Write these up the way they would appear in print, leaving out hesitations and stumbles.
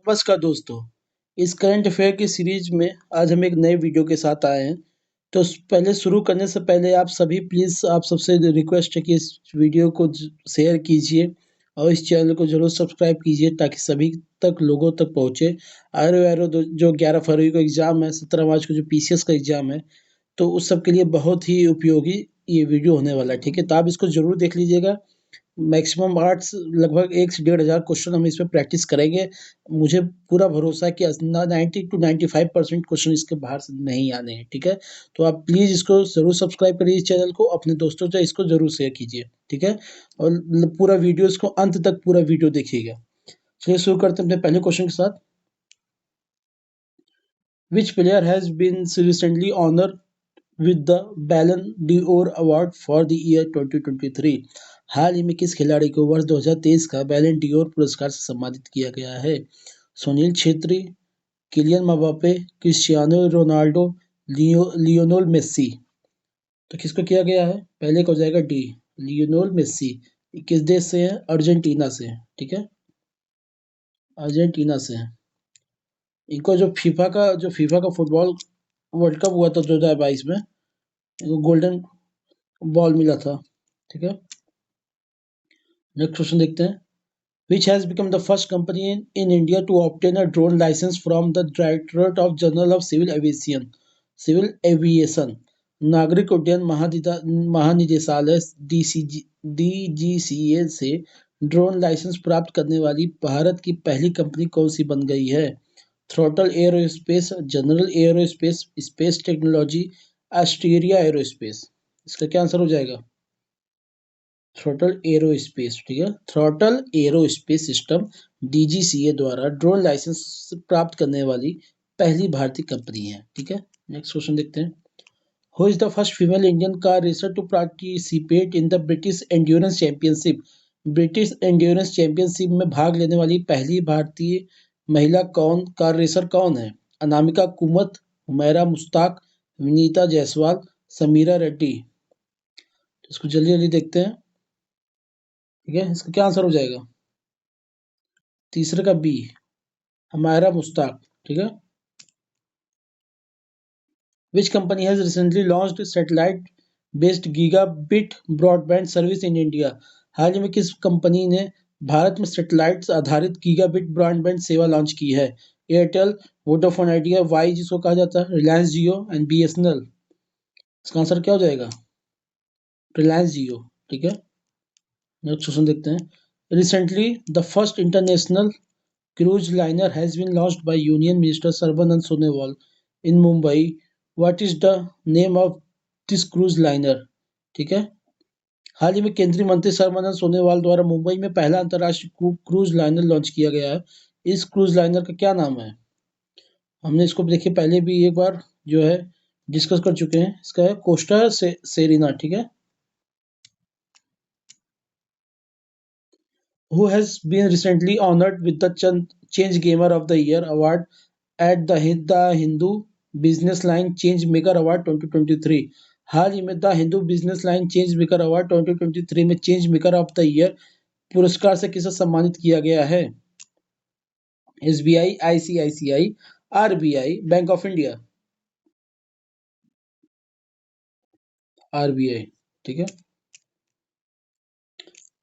नमस्कार दोस्तों। इस करंट अफेयर की सीरीज में आज हम एक नए वीडियो के साथ आए हैं। तो पहले शुरू करने से पहले आप सभी प्लीज़ आप सबसे रिक्वेस्ट है कि इस वीडियो को शेयर कीजिए और इस चैनल को जरूर सब्सक्राइब कीजिए ताकि सभी तक लोगों तक पहुँचे। जो 11 फरवरी को एग्ज़ाम है, 17 मार्च को जो पीसीएस का एग्ज़ाम है, तो उस सब के लिए बहुत ही उपयोगी ये वीडियो होने वाला है। ठीक है, तो आप इसको जरूर देख लीजिएगा। मैक्सिमम आर्ट्स लगभग 1 से 1,500 क्वेश्चन हम इसमें प्रैक्टिस करेंगे। मुझे पूरा भरोसा है कि 90 टू 95% क्वेश्चन इसके बाहर से नहीं आने हैं, ठीक है? तो आप प्लीज़ इसको ज़रूर सब्सक्राइब करिए इस चैनल को, अपने दोस्तों से इसको ज़रूर शेयर कीजिए, ठीक है? और पूरा वीडियो इसको अंत तक पूरा वीडियो देखिएगा। चलिए शुरू करते हैं अपने पहले क्वेश्चन के साथ। Which player has been recently honored with the Ballon d'Or award for the year 2023? हाल ही में किस खिलाड़ी को वर्ष 2023 का बैलन डीओर पुरस्कार से सम्मानित किया गया है? Sunil Chhetri, Kylian Mbappe, Cristiano Ronaldo, Lionel Messi. तो किसको किया गया है? पहले का हो जाएगा डी, लियोनेल मेस्सी। किस देश से है? अर्जेंटीना से है, ठीक है? अर्जेंटीना से है। इनको जो फीफा का फुटबॉल वर्ल्ड कप हुआ था 2022 में, इनको गोल्डन बॉल मिला था, ठीक है? नेक्स्ट क्वेश्चन देखते हैं। Which has become the first company in India to obtain a drone license from the Directorate of General of Civil Aviation, Civil Aviation, नागरिक उड्डयन महानिदेशालय DGCA से ड्रोन लाइसेंस प्राप्त करने वाली भारत की पहली कंपनी कौन सी बन गई है? Throttle aerospace, general aerospace, space technology, Astria aerospace. इसका क्या आंसर हो जाएगा? थ्रॉटल एरोस्पेस, ठीक है? थ्रॉटल एरोस्पेस सिस्टम डीजीसीए द्वारा ड्रोन लाइसेंस प्राप्त करने वाली पहली भारतीय कंपनी है, ठीक है? नेक्स्ट क्वेश्चन देखते हैं। Who is the first female Indian car racer to participate in the British endurance championship? British endurance championship में भाग लेने वाली पहली भारतीय महिला कार रेसर कौन है? अनामिका कुमत, हुमैरा मुश्ताक, विनीता जायसवाल, समीरा रेड्डी। इसको जल्दी जल्दी देखते हैं, ठीक है? इसका क्या आंसर हो जाएगा? तीसरे का बी, हमायरा मुश्ताक, ठीक है? Which company has recently launched satellite based gigabit broadband service in India? हाल ही में किस कंपनी ने भारत में सैटेलाइट आधारित गीगाबिट ब्रॉडबैंड सेवा लॉन्च की है? एयरटेल, वोडाफोन आइडिया, वाई जिसको कहा जाता है, रिलायंस जियो एंड बीएसएनएल। इसका आंसर क्या हो जाएगा? रिलायंस जियो, ठीक है? नेक्स्ट क्वेश्चन देखते हैं। Recently the first international cruise liner has been launched by Union Minister Sarbanand Sonowal in Mumbai. What is the name of this cruise liner? ठीक है? हाल ही में केंद्रीय मंत्री सर्बानंद सोनोवाल द्वारा मुंबई में पहला अंतर्राष्ट्रीय क्रूज लाइनर लॉन्च किया गया है। इस क्रूज लाइनर का क्या नाम है? हमने इसको देखिए पहले भी एक बार जो है डिस्कस कर चुके हैं। इसका है कोस्टा सेरिना, ठीक है? Who has been recently honored with the Change Gamer of the Year award at the Hindu Business Line Change Maker Award 2023? हाल ही में the Hindu business line change maker award 2023 में change maker of the year पुरस्कार से किसे सम्मानित किया गया है? SBI, ICICI, RBI, bank of India. RBI, ठीक है?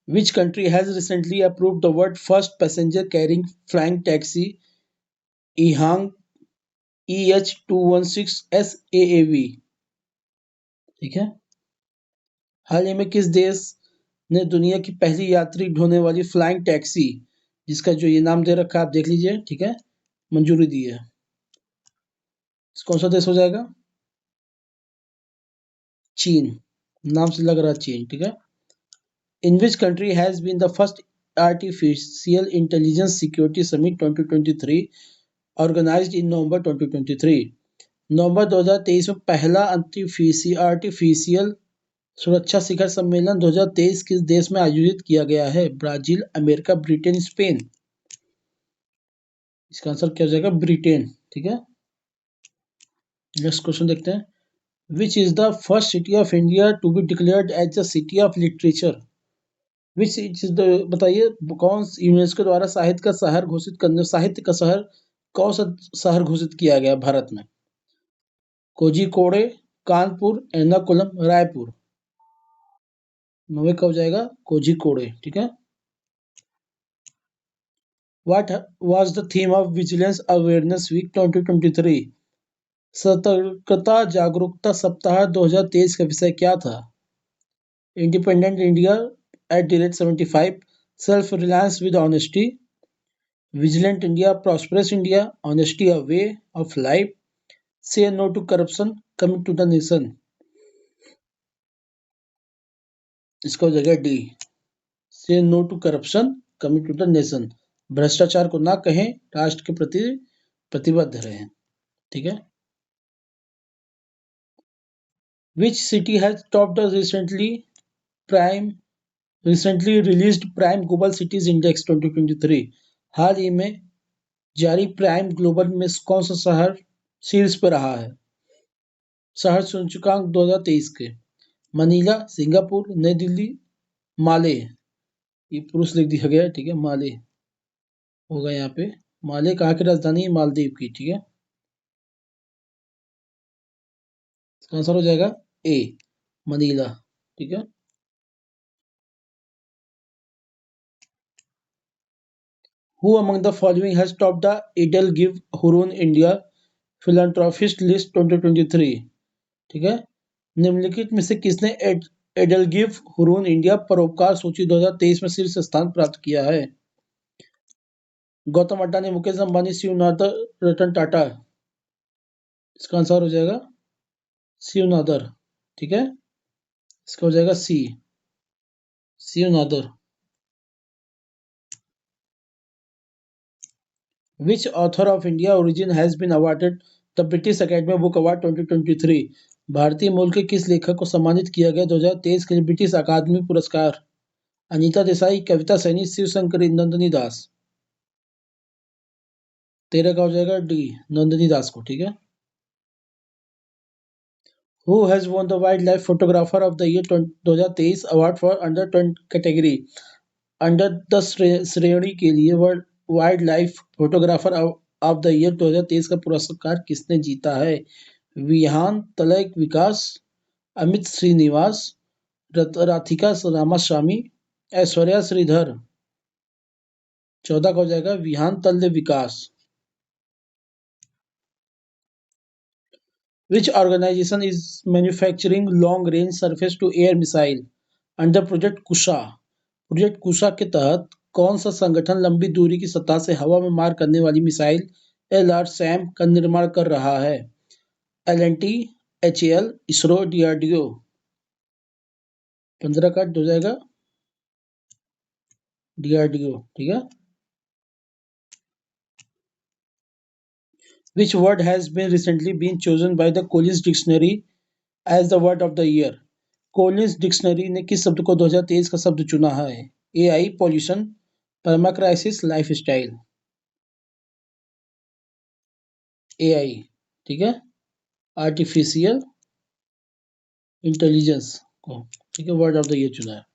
Which country has recently approved the world first passenger carrying flying taxi EHang EH216 SAAV, ठीक है? हाल ही में किस देश ने दुनिया की पहली यात्री ढोने वाली फ्लाइंग टैक्सी, जिसका जो ये नाम दे रखा है आप देख लीजिए, ठीक है, मंजूरी दी है? कौन सा देश हो जाएगा? चीन। नाम से लग रहा है चीन, ठीक है? In which country has been the first artificial intelligence security summit 2023 organized in November 2023? नवंबर 2023 में पहला आर्टिफिशियल सुरक्षा शिखर सम्मेलन 2023 किस देश में आयोजित किया गया है? Brazil, America, Britain, Spain. इसका आंसर क्या हो जाएगा? ब्रिटेन, ठीक है? नेक्स्ट क्वेश्चन देखते हैं। Which is the first city of India to be declared as the city of literature? Which is the बताइए कौन यूनेस्को द्वारा साहित्य का शहर कौन सा शहर घोषित किया गया भारत में? कोझिकोडे, कानपुर, एर्नाकुलम, रायपुर। नवे का हो जाएगा कोझिकोडे। ठीक है। What was the theme of vigilance awareness week 2023? सतर्कता जागरूकता सप्ताह 2023 का विषय क्या था? Independent India @75, self reliance with honesty, vigilant India, prosperous India, honesty a way of life, say no to corruption, coming to the nation. इसका हो जाएगा D, say no to corruption, coming to the nation. भ्रष्टाचार को ना कहें, राष्ट्र के प्रति प्रतिबद्ध रहें। ठीक है। Which city has topped the prime recently released prime global cities index 2023? हाल ही में जारी प्राइम ग्लोबल में कौन सा शहर शीर्ष पर रहा है शहर सूचकांक 2023 के? मनीला, सिंगापुर, नई दिल्ली, माले। ये पुरुष लिख दिया गया है। ठीक है। माले होगा यहाँ पे। माले कहाँ की राजधानी है? मालदीव की। ठीक है। इसका आंसर हो जाएगा ए, मनीला। ठीक है। Who among the following has top the EdelGive Hurun India philanthropist list 2023? ठीक है। निम्नलिखित में से किसने एडलगिव हुरून इंडिया परोपकार सूची 2023 में शीर्ष स्थान प्राप्त किया है? गौतम अड्डानी, मुकेश अंबानी, शिव नादर, रतन टाटा। इसका आंसर हो जाएगा शिव नादर। ठीक है। इसका हो जाएगा C, Shiv Nadar. Which author of India origin has been awarded the British academy book award 2023? भारतीय मूल के किस लेखक को सम्मानित किया गया 2023 के लिए ब्रिटिश अकादमी पुरस्कार? अनीता देसाई, कविता सैनी, शिव शंकरी, नंदनी दास। 13 का हो जाएगा डी, नंदनी दास को। ठीक है। Who has won the wild life photographer of the year 2023 award for under 20 category? Under 10 श्रेणी के लिए world wild life photographer of the year 2023 का पुरस्कार किसने जीता है? विहान तलैक विकास, अमित श्रीनिवास, राधिका रामास्वामी, ऐश्वर्या श्रीधर। 14 का हो जाएगा विहान तल्य विकास। Which organization is manufacturing long-range surface-to-air missile under Project Kusha? Project Kusha के तहत कौन सा संगठन लंबी दूरी की सतह से हवा में मार करने वाली मिसाइल LRSAM का निर्माण कर रहा है? L&T, HAL, ISRO, DRDO। 15 का हो जाएगा DRDO। ठीक है। Which word has been recently been chosen by the Collins Dictionary as the word of the year? Collins dictionary ने किस शब्द को 2023 का शब्द चुना है? एआई, पॉल्यूशन, परमा क्राइसिस, लाइफ स्टाइल। एआई। ठीक है। आर्टिफिशियल इंटेलिजेंस को। ठीक है। वर्ड ऑफ द ईयर चुना है।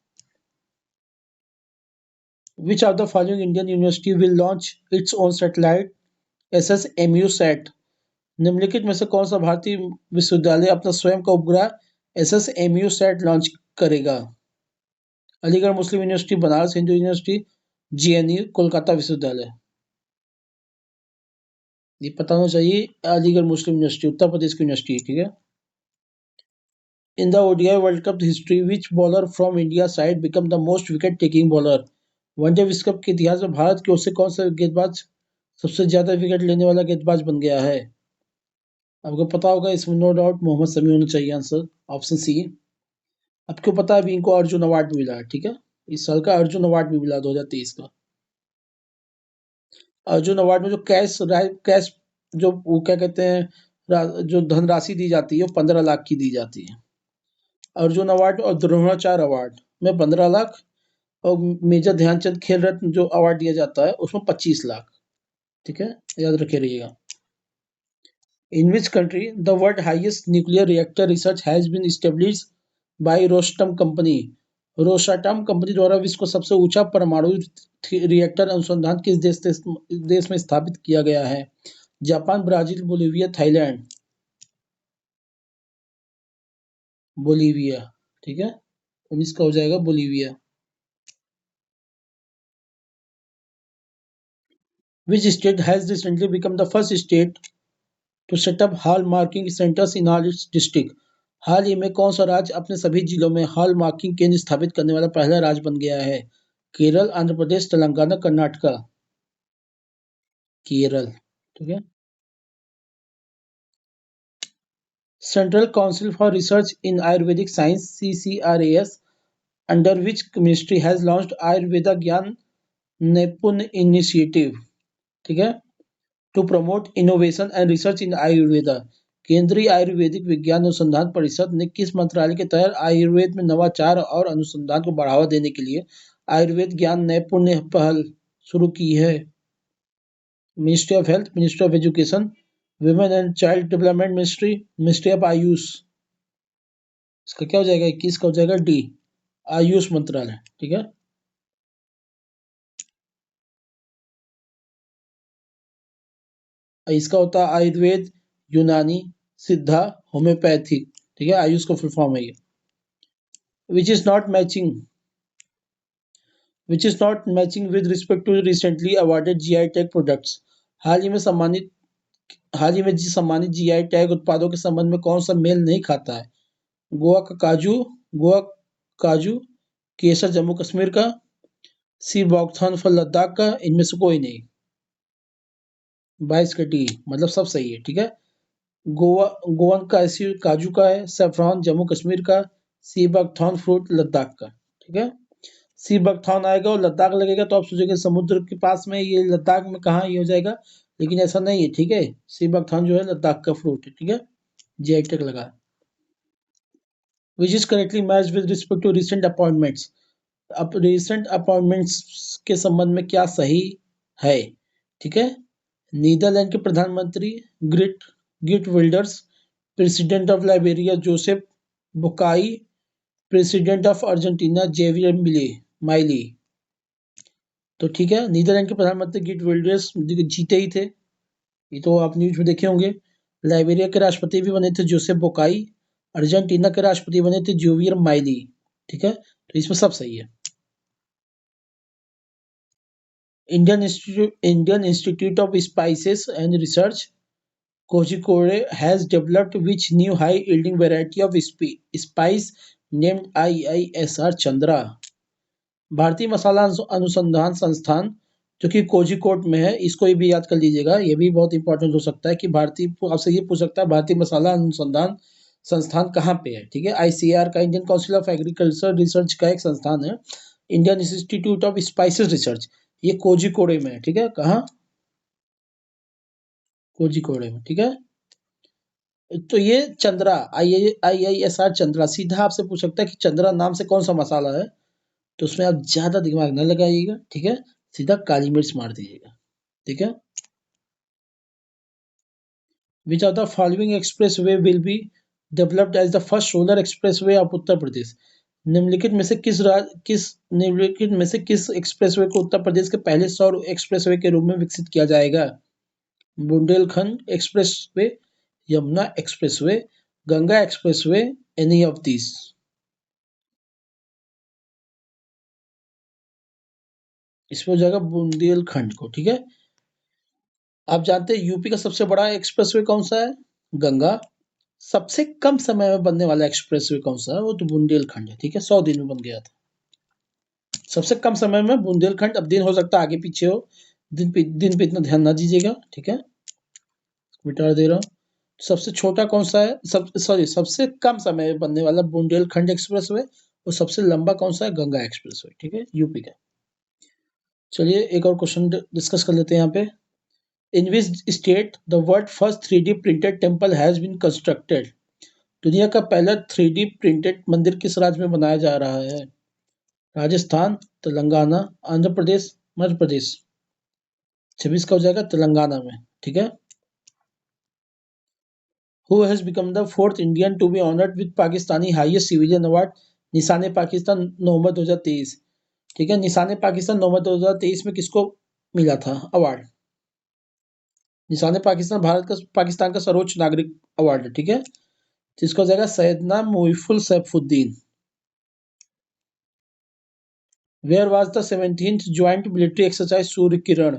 Which of the following Indian university will launch its own satellite SSMU sat? निम्नलिखित में से कौन सा भारतीय विश्वविद्यालय अपना स्वयं का उपग्रह SSMU सैट लॉन्च करेगा? Aligarh Muslim university, Banaras Hindu university, JNU, Kolkata विश्वविद्यालय। ये पता होना चाहिए। अलीगढ़ मुस्लिम यूनिवर्सिटी, उत्तर प्रदेश की यूनिवर्सिटी। ठीक है। In the ODI world cup history which bowler from India side become the most wicket taking bowler? One day विश्व कप के इतिहास में भारत की ओर से कौन सा गेंदबाज सबसे ज्यादा विकेट लेने वाला गेंदबाज बन गया है? आपको पता होगा इसमें नो डाउट मोहम्मद शमी होना चाहिए आंसर, ऑप्शन सी। आपको पता है अभी इनको अर्जुन अवार्ड भी मिला है। ठीक है। इस साल का अर्जुन अवार्ड भी मिला 2023 का। अर्जुन अवार्ड में जो कैश जो वो क्या कहते हैं जो धनराशि दी जाती है वो 15 लाख की दी जाती है। अर्जुन अवार्ड और द्रोणाचार्य अवार्ड में 15 लाख और मेजर ध्यानचंद खेल रत्न जो अवार्ड दिया जाता है उसमें 25 लाख। ठीक है। याद रखे रहिएगा। In which country the world highest nuclear reactor research has been established by Rosatom company? Rosatom company द्वारा विश्व का सबसे ऊंचा परमाणु रिएक्टर अनुसंधान किस देश में स्थापित किया गया है? Japan, Brazil, Bolivia, Thailand. Bolivia. ठीक है, 19 का हो जाएगा Bolivia. Which state has recently become the first state to set up hall marking centers in all its district? हाल ही में कौन सा राज्य अपने सभी जिलों में हॉल मार्किंग केंद्र स्थापित करने वाला पहला राज्य बन गया है? केरल, आंध्र प्रदेश, तेलंगाना, कर्नाटका। केरल। ठीक है। Central council for research in Ayurvedic science CCRAS under which ministry has launched Ayurveda Gyan Nipun initiative. ठीक है, to promote innovation and research in Ayurveda. केंद्रीय आयुर्वेदिक विज्ञान अनुसंधान परिषद ने किस मंत्रालय के तहत आयुर्वेद में नवाचार और अनुसंधान को बढ़ावा देने के लिए आयुर्वेद ज्ञान नैपुण्य पहल शुरू की है? Ministry of health, ministry of education, women and child development ministry, ministry of Ayush. इसका क्या हो जाएगा? 21 का हो जाएगा डी, आयुष मंत्रालय। ठीक है। इसका होता है आयुर्वेद, यूनानी, सिद्धा, होम्योपैथिक। ठीक है, आयुष का फुल फॉर्म है ये। Which is not matching with respect to recently awarded GI tag products. हाल ही में सम्मानित सम्मानित जीआई टैग उत्पादों के संबंध में कौन सा मेल नहीं खाता है? गोवा काजू, केसर जम्मू कश्मीर का, सी बॉक्थॉर्न फल लद्दाख का, इनमें से कोई नहीं। 22 का टी, मतलब सब सही है। ठीक है। गोवन काजू का है, सेफ्रॉन जम्मू कश्मीर का, सी बकथॉर्न फ्रूट लद्दाख का। ठीक है। सी बकथॉर्न आएगा और लद्दाख लगेगा तो आप सोचेंगे समुद्र के पास में, ये लद्दाख में कहाँ ये हो जाएगा, लेकिन ऐसा नहीं है। ठीक है, सी बकथॉर्न जो है लद्दाख का फ्रूट है। ठीक है, जीआई टैग लगा। Which is correctly match with respect to recent appointments. अब रिसेंट अपॉइंटमेंट्स के संबंध में क्या सही है? ठीक है, नीदरलैंड के प्रधानमंत्री ग्रिट गिट Wilders, president of Liberia Joseph Boakai, president of Argentina Javier Milei. तो ठीक है, नीदरलैंड के प्रधानमंत्री गिट विल्डर्स जीते ही थे, ये तो आप न्यूज में देखे होंगे। लाइबेरिया के राष्ट्रपति भी बने थे जोसेफ बोकाई, अर्जेंटीना के राष्ट्रपति बने थे जोवियर माइली। ठीक है, तो इसमें सब सही है। Indian institute of spices and research Kozhikode has developed which new high-yielding variety of spice named IISR Chandra? भारतीय मसाला अनुसंधान संस्थान जो कि कोझिकोड में है, इसको भी याद कर लीजिएगा, ये भी बहुत इंपॉर्टेंट हो सकता है कि भारतीय आपसे ये पूछ सकता है भारतीय मसाला अनुसंधान संस्थान कहाँ पे है। ठीक है, ICAR का, Indian council of agriculture research का एक संस्थान है। Indian institute of spices research ये कोझिकोडे में है। ठीक है, कहाँ? कोझिकोडे में। ठीक है, तो ये चंद्रा IISR चंद्रा सीधा आपसे पूछ सकता है कि चंद्रा नाम से कौन सा मसाला है, तो उसमें आप ज्यादा दिमाग न लगाइएगा। ठीक है, सीधा काली मिर्च मार दीजिएगा। ठीक है। Which of the following expressway will be developed as the first solar expressway of Uttar Pradesh? निम्नलिखित में से किस एक्सप्रेसवे को उत्तर प्रदेश के पहले सौर एक्सप्रेसवे के रूप में विकसित किया जाएगा? Bundelkhand expressway, Yamuna expressway, Ganga expressway, any of this. इसमें हो जाएगा बुंदेलखंड को। ठीक है, आप जानते हैं यूपी का सबसे बड़ा एक्सप्रेसवे कौन सा है? गंगा। सबसे कम समय में बनने वाला एक्सप्रेसवे कौन सा है? वो तो बुंदेलखंड है। ठीक है, 100 दिन में बन गया था सबसे कम समय में बुंदेलखंड। अब दिन हो सकता है आगे पीछे हो, दिन पे इतना ध्यान ना दीजिएगा। ठीक है, मिटा दे रहा हूँ। सबसे छोटा कौन सा है? सबसे कम समय में बनने वाला बुंदेलखंड एक्सप्रेसवे, और सबसे लंबा कौन सा है? गंगा एक्सप्रेसवे। ठीक है, यूपी का। चलिए एक और क्वेश्चन डिस्कस कर लेते हैं यहाँ पे। In which state the world first 3D printed temple has been constructed? दुनिया का पहला 3D प्रिंटेड मंदिर किस राज्य में बनाया जा रहा है? राजस्थान, तेलंगाना, आंध्र प्रदेश, मध्य प्रदेश। 26 का हो जाएगा तेलंगाना में। ठीक है। Who has become the fourth Indian to be honored with Pakistani highest civilian award निशान पाकिस्तान नवंबर 2023। ठीक है, निशान पाकिस्तान नवंबर 2023 में किसको मिला था अवार्ड? निशान पाकिस्तान पाकिस्तान का सर्वोच्च नागरिक अवार्ड है। ठीक है, जिसको हो जाएगा Syedna Mufaddal Saifuddin. Where was the 17th joint military exercise Surya Kiran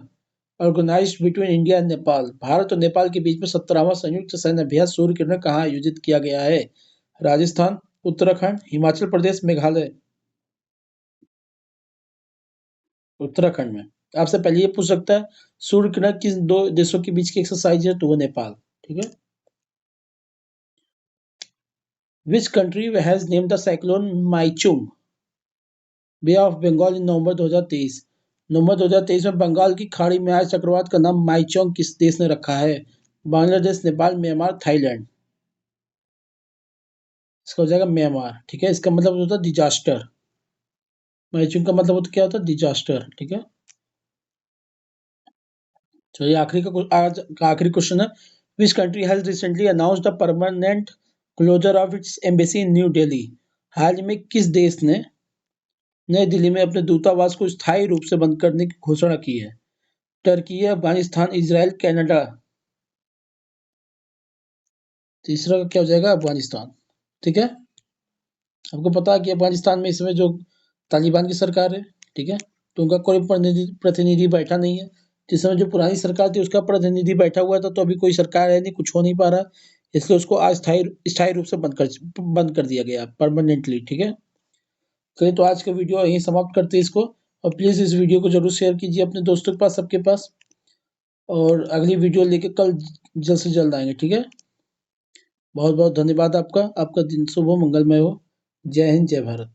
organized between India and Nepal? Bharat और नेपाल के बीच में 17वां संयुक्त सैन्य अभ्यास सूर्य किरण कहाँ आयोजित किया गया है? राजस्थान, उत्तराखंड, हिमाचल प्रदेश, मेघालय? उत्तराखंड में। आपसे पहले ये पूछ सकता है सूर्य किरण किस दो देशों के बीच की एक्सरसाइज है, तो वो नेपाल। ठीक है। Which country has named the cyclone Michaung bay of Bengal in November 2023? नवंबर 2023 में बंगाल की खाड़ी में आए चक्रवात का नाम माइचोंग किस देश ने रखा है? Bangladesh, Nepal, Myanmar, Thailand? इसका हो जाएगा म्यांमार। ठीक है, इसका मतलब होता है डिजास्टर। माइचुंग का मतलब होता क्या होता है? डिजास्टर। ठीक है, चलिए आज का आखिरी क्वेश्चन है। Which country has recently announced the permanent closure of its embassy in new Delhi? हाल ही में किस देश ने नई दिल्ली में अपने दूतावास को स्थायी रूप से बंद करने की घोषणा की है? Turkey, Afghanistan, Israel, Canada? तीसरा का क्या हो जाएगा? अफगानिस्तान। ठीक है, आपको पता है कि अफगानिस्तान में इस समय जो तालिबान की सरकार है, ठीक है, तो उनका कोई प्रतिनिधि बैठा नहीं है। जिस समय जो पुरानी सरकार थी उसका प्रतिनिधि बैठा हुआ था, तो अभी कोई सरकार है नहीं, कुछ हो नहीं पा रहा, इसलिए उसको अस्थायी स्थायी रूप से बंद कर दिया गया परमानेंटली। ठीक है, चलिए तो आज का वीडियो यहीं समाप्त करते हैं इसको। और प्लीज़ इस वीडियो को जरूर शेयर कीजिए अपने दोस्तों के पास, सबके पास। और अगली वीडियो लेके कल जल्द से जल्द आएंगे। ठीक है, बहुत बहुत धन्यवाद आपका। आपका दिन शुभ हो, मंगलमय हो। जय हिंद, जय भारत।